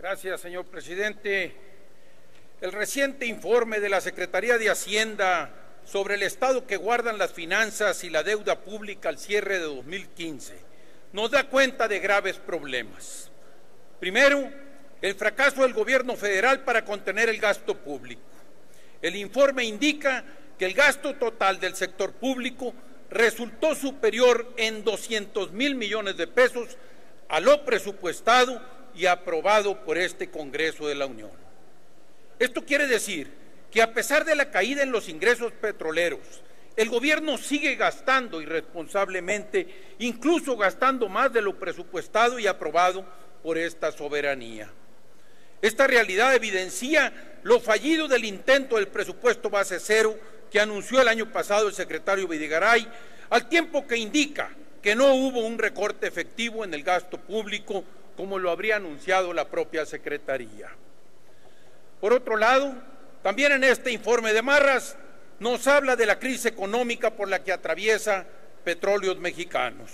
Gracias, señor presidente. El reciente informe de la Secretaría de Hacienda sobre el estado que guardan las finanzas y la deuda pública al cierre de 2015 nos da cuenta de graves problemas. Primero, el fracaso del gobierno federal para contener el gasto público. El informe indica que el gasto total del sector público resultó superior en 200,000 millones de pesos a lo presupuestado y aprobado por este Congreso de la Unión. Esto quiere decir que a pesar de la caída en los ingresos petroleros, el gobierno sigue gastando irresponsablemente, incluso gastando más de lo presupuestado y aprobado por esta soberanía. Esta realidad evidencia lo fallido del intento del presupuesto base cero que anunció el año pasado el secretario Videgaray, al tiempo que indica que no hubo un recorte efectivo en el gasto público como lo habría anunciado la propia Secretaría. Por otro lado, también en este informe de Marras nos habla de la crisis económica por la que atraviesa Petróleos Mexicanos.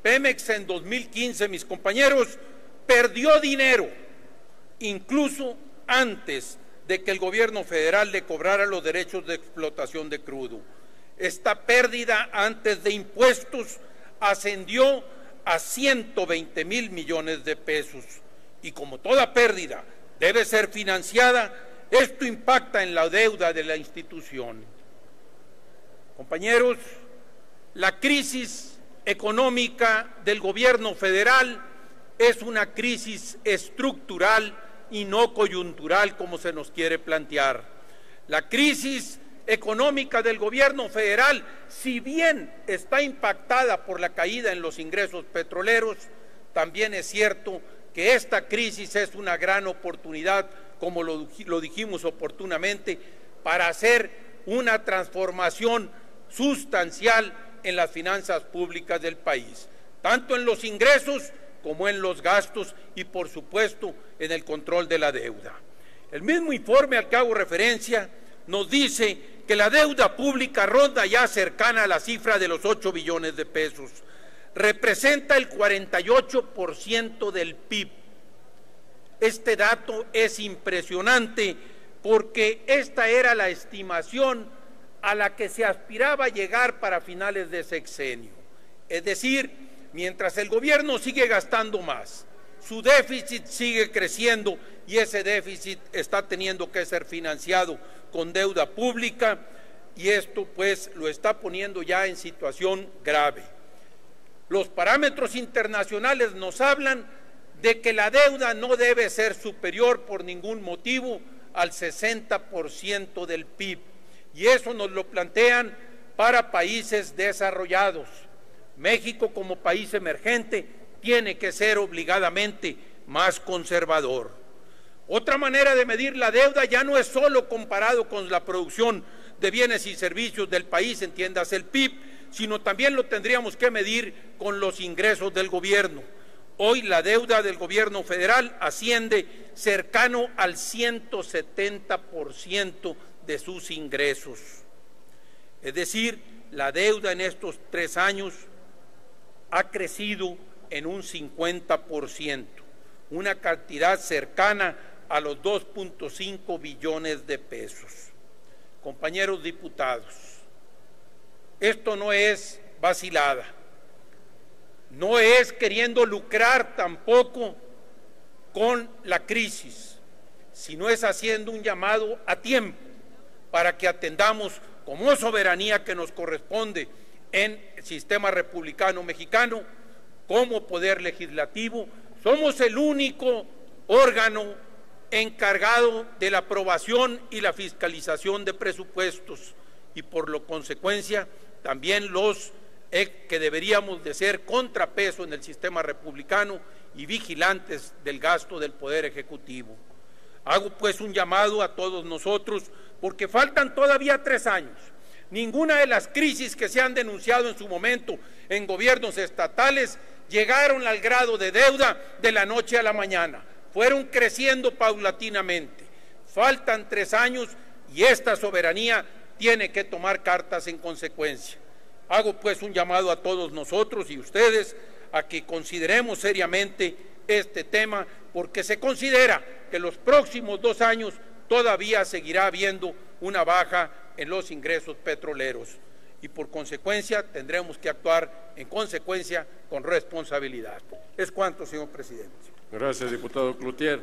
Pemex en 2015, mis compañeros, perdió dinero, incluso antes de que el gobierno federal le cobrara los derechos de explotación de crudo. Esta pérdida antes de impuestos ascendió a 120,000 millones de pesos. Y como toda pérdida debe ser financiada, esto impacta en la deuda de la institución. Compañeros, la crisis económica del gobierno federal es una crisis estructural y no coyuntural como se nos quiere plantear. La crisis económica del gobierno federal, si bien está impactada por la caída en los ingresos petroleros, también es cierto que esta crisis es una gran oportunidad, como lo dijimos oportunamente, para hacer una transformación sustancial en las finanzas públicas del país, tanto en los ingresos como en los gastos y, por supuesto, en el control de la deuda. El mismo informe al que hago referencia nos dice que la deuda pública ronda ya cercana a la cifra de los 8 billones de pesos. Representa el 48% del PIB. Este dato es impresionante porque esta era la estimación a la que se aspiraba a llegar para finales de sexenio. Es decir, mientras el gobierno sigue gastando más, su déficit sigue creciendo y ese déficit está teniendo que ser financiado con deuda pública y esto pues lo está poniendo ya en situación grave. Los parámetros internacionales nos hablan de que la deuda no debe ser superior por ningún motivo al 60% del PIB y eso nos lo plantean para países desarrollados. México como país emergente tiene que ser obligadamente más conservador. Otra manera de medir la deuda ya no es solo comparado con la producción de bienes y servicios del país, entiéndase el PIB, sino también lo tendríamos que medir con los ingresos del gobierno. Hoy la deuda del gobierno federal asciende cercano al 170% de sus ingresos. Es decir, la deuda en estos 3 años ha crecido en un 50%, una cantidad cercana a los 2.5 billones de pesos. Compañeros diputados, esto no es vacilada, no es queriendo lucrar tampoco con la crisis, sino es haciendo un llamado a tiempo para que atendamos como soberanía que nos corresponde en el sistema republicano mexicano, como poder legislativo. Somos el único órgano encargado de la aprobación y la fiscalización de presupuestos y por lo consecuencia también los que deberíamos de ser contrapeso en el sistema republicano y vigilantes del gasto del Poder Ejecutivo. Hago pues un llamado a todos nosotros porque faltan todavía 3 años. Ninguna de las crisis que se han denunciado en su momento en gobiernos estatales llegaron al grado de deuda de la noche a la mañana. Fueron creciendo paulatinamente. Faltan 3 años y esta soberanía tiene que tomar cartas en consecuencia. Hago pues un llamado a todos nosotros y ustedes a que consideremos seriamente este tema porque se considera que los próximos 2 años todavía seguirá habiendo una baja en los ingresos petroleros y por consecuencia tendremos que actuar en consecuencia con responsabilidad. Es cuanto, señor presidente. Gracias, diputado Cloutier.